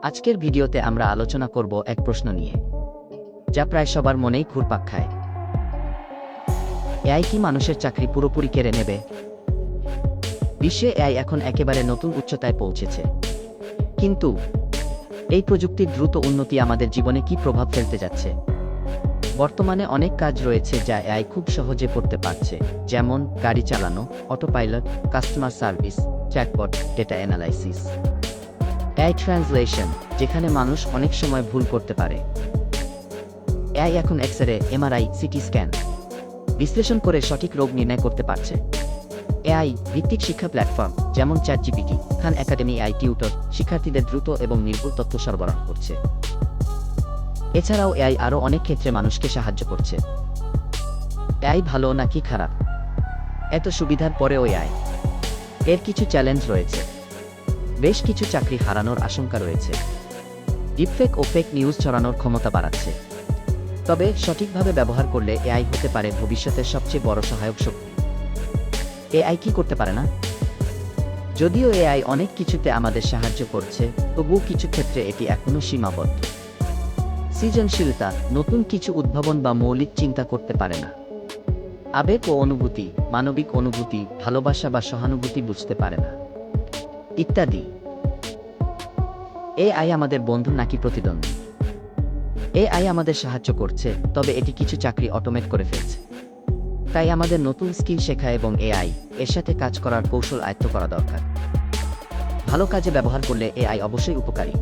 আজকের ভিডিওতে আমরা আলোচনা করব এক প্রশ্ন নিয়ে, যা প্রায় সবার মনেই ঘুরপাক খায়। এআই কি মানুষের চাকরি পুরোপুরি কেড়ে নেবে? বিশ্বে এআই এখন একেবারে নতুন উচ্চতায় পৌঁছেছে, কিন্তু এই প্রযুক্তির দ্রুত উন্নতি আমাদের জীবনে কি প্রভাব ফেলতে যাচ্ছে? বর্তমানে অনেক কাজ রয়েছে যা এআই খুব সহজে করতে পারছে, যেমন গাড়ি চালানো, autopilot, customer service, chatbot, data analysis, AI translation, যেখানে মানুষ অনেক সময় ভুল করতে পারে। এআই এখন এক্স-রে, এমআরআই, সিটি স্ক্যান বিশ্লেষণ করে সঠিক রোগ নির্ণয় করতে পারছে। এআই ভিত্তিক শিক্ষা প্ল্যাটফর্ম যেমন চ্যাটজিপিটি, খান একাডেমি, এআই টিউটর শিক্ষার্থীদের দ্রুত এবং নির্ভুল তথ্য সরবরাহ করছে। এছাড়াও এআই আরও অনেক ক্ষেত্রে মানুষকে সাহায্য করছে। এআই ভালো নাকি খারাপ? এত সুবিধার পরেও এআই এর কিছু চ্যালেঞ্জ রয়েছে। বেশ কিছু চাকরি হারানোর আশঙ্কা রয়েছে। ডিপফেক ও ফেক নিউজ ছড়ানোর ক্ষমতা বাড়াচ্ছে। তবে সঠিকভাবে ব্যবহার করলে এআই হতে পারে ভবিষ্যতের সবচেয়ে বড় সহায়ক শক্তি। এআই কি করতে পারে না? যদিও এআই অনেক কিছুতে আমাদের সাহায্য করছে, তবুও কিছু ক্ষেত্রে এটি এখনও সীমাবদ্ধ। সৃজনশীলতা, নতুন কিছু উদ্ভাবন বা মৌলিক চিন্তা করতে পারে না। আবেগ ও অনুভূতি, মানবিক অনুভূতি, ভালোবাসা বা সহানুভূতি বুঝতে পারে না, ইত্যাদি। এআই আমাদের বন্ধু নাকি প্রতিদ্বন্দ্বী? এআই আমাদের সাহায্য করছে, তবে এটি কিছু চাকরি অটোমেট করে ফেলছে। তাই আমাদের নতুন স্কিল শেখা এবং এআই এর সাথে কাজ করার কৌশল আয়ত্ত করা দরকার। ভালো কাজে ব্যবহার করলে এআই অবশ্যই উপকারী।